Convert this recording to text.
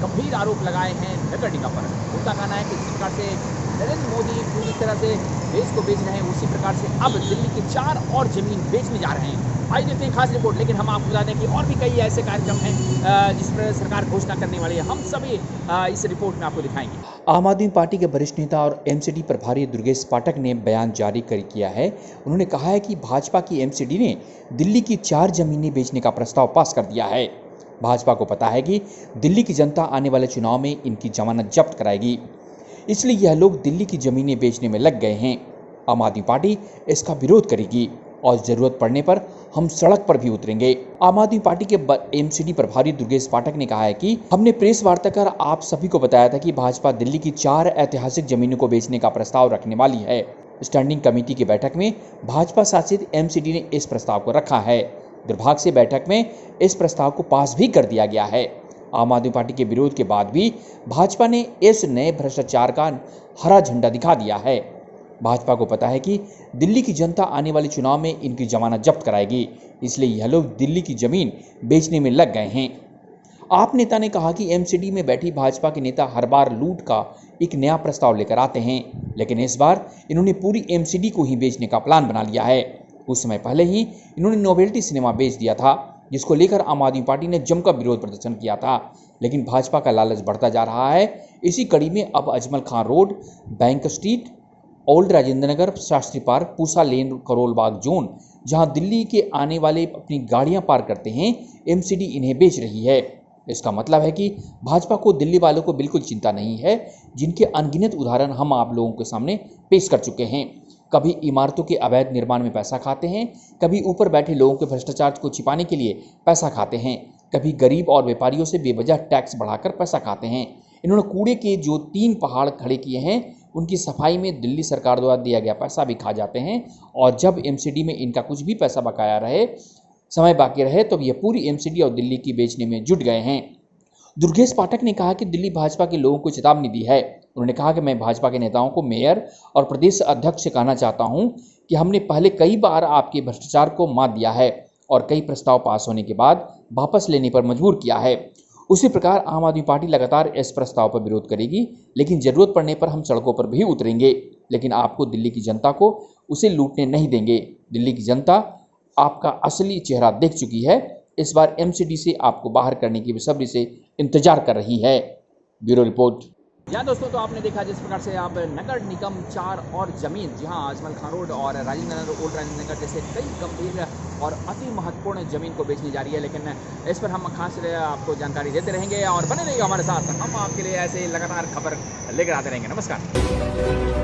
गंभीर आरोप लगाए हैं नगर निगम पर। उनका कहना है कि जिस प्रकार से नरेंद्र मोदी पूरी तरह से देश को बेच रहे हैं, उसी प्रकार से अब दिल्ली की 4 और जमीन बेचने जा रहे हैं। आइए देखते हैं खास रिपोर्ट। लेकिन हम आपको बता दें कि और भी कई ऐसे कार्यक्रम हैं जिस पर सरकार घोषणा करने वाली है। हम सभी इस रिपोर्ट में आपको दिखाएंगे। आम आदमी पार्टी के वरिष्ठ नेता और एमसीडी प्रभारी दुर्गेश पाठक ने बयान जारी किया है। उन्होंने कहा है कि भाजपा की एमसीडी ने दिल्ली की 4 जमीनें बेचने का प्रस्ताव पास कर दिया है। भाजपा को पता है कि दिल्ली की जनता आने वाले चुनाव में इनकी जमानत जब्त कराएगी, इसलिए यह लोग दिल्ली की जमीनें बेचने में लग गए हैं। आम आदमी पार्टी इसका विरोध करेगी और जरूरत पड़ने पर हम सड़क पर भी उतरेंगे। आम आदमी पार्टी के एमसीडी प्रभारी दुर्गेश पाठक ने कहा है कि हमने प्रेस वार्ता कर आप सभी को बताया था कि भाजपा दिल्ली की 4 ऐतिहासिक जमीनों को बेचने का प्रस्ताव रखने वाली है। स्टैंडिंग कमेटी की बैठक में भाजपा शासित एमसीडी ने इस प्रस्ताव को रखा है। दुर्भाग्य से बैठक में इस प्रस्ताव को पास भी कर दिया गया है। आम आदमी पार्टी के विरोध के बाद भी भाजपा ने इस नए भ्रष्टाचार का हरा झंडा दिखा दिया है। भाजपा को पता है कि दिल्ली की जनता आने वाले चुनाव में इनकी जमानत जब्त कराएगी, इसलिए यह लोग दिल्ली की जमीन बेचने में लग गए हैं। आप नेता ने कहा कि एमसीडी में बैठी भाजपा के नेता हर बार लूट का एक नया प्रस्ताव लेकर आते हैं, लेकिन इस बार इन्होंने पूरी एमसीडी को ही बेचने का प्लान बना लिया है। कुछ समय पहले ही इन्होंने नोवेल्टी सिनेमा बेच दिया था, जिसको लेकर आम आदमी पार्टी ने जमकर विरोध प्रदर्शन किया था, लेकिन भाजपा का लालच बढ़ता जा रहा है। इसी कड़ी में अब Ajmal Khan road, bank street, old Rajendra Nagar, Shastri park, Pusa lane, Karol Bagh zone, जहां दिल्ली के आने वाले अपनी गाड़ियां पार्क करते हैं, एमसीडी इन्हें बेच रही है। इसका मतलब है कि भाजपा को दिल्ली वालों को बिल्कुल चिंता नहीं है, जिनके अनगिनत उदाहरण हम आप लोगों के सामने पेश कर चुके हैं। कभी इमारतों के अवैध निर्माण में पैसा खाते हैं, कभी ऊपर बैठे लोगों के भ्रष्टाचार को छिपाने के लिए पैसा खाते हैं, कभी गरीब और व्यापारियों से बेवजह टैक्स बढ़ाकर पैसा खाते हैं। इन्होंने कूड़े के जो 3 पहाड़ खड़े किए हैं, उनकी सफाई में दिल्ली सरकार द्वारा दिया गया पैसा भी खा जाते हैं, और जब एमसीडी में इनका कुछ भी पैसा बकाया रहे, समय बाकी रहे, तो ये पूरी एमसीडी और दिल्ली की बेचने में जुट गए हैं। दुर्गेश पाठक ने कहा कि दिल्ली भाजपा के लोगों को चेतावनी दी है। उन्होंने कहा कि मैं भाजपा के नेताओं को, मेयर और प्रदेश अध्यक्ष से कहना चाहता हूं कि हमने पहले कई बार आपके भ्रष्टाचार को मात दिया है और कई प्रस्ताव पास होने के बाद वापस लेने पर मजबूर किया है। उसी प्रकार आम आदमी पार्टी लगातार इस प्रस्ताव पर विरोध करेगी, लेकिन जरूरत पड़ने पर हम सड़कों पर भी उतरेंगे, लेकिन आपको दिल्ली की जनता को उसे लूटने नहीं देंगे। दिल्ली की जनता आपका असली चेहरा देख चुकी है। इस बार एमसीडी से आपको बाहर करने की बेसब्री से इंतजार कर रही है। Bureau report. या दोस्तों, तो आपने देखा जिस प्रकार से आप नगर निगम 4 और जमीन, जहां अजमल खान रोड और राजेंद्र नगर, ओल्ड राजेंद्र नगर जैसे कई गंभीर और अति महत्वपूर्ण जमीन को बेचनी जा रही है, लेकिन इस पर हम खास आपको जानकारी देते रहेंगे और बने रहिएगा हमारे साथ। हम आपके लिए ऐसे लगातार खबर लेकर आते रहेंगे। नमस्कार।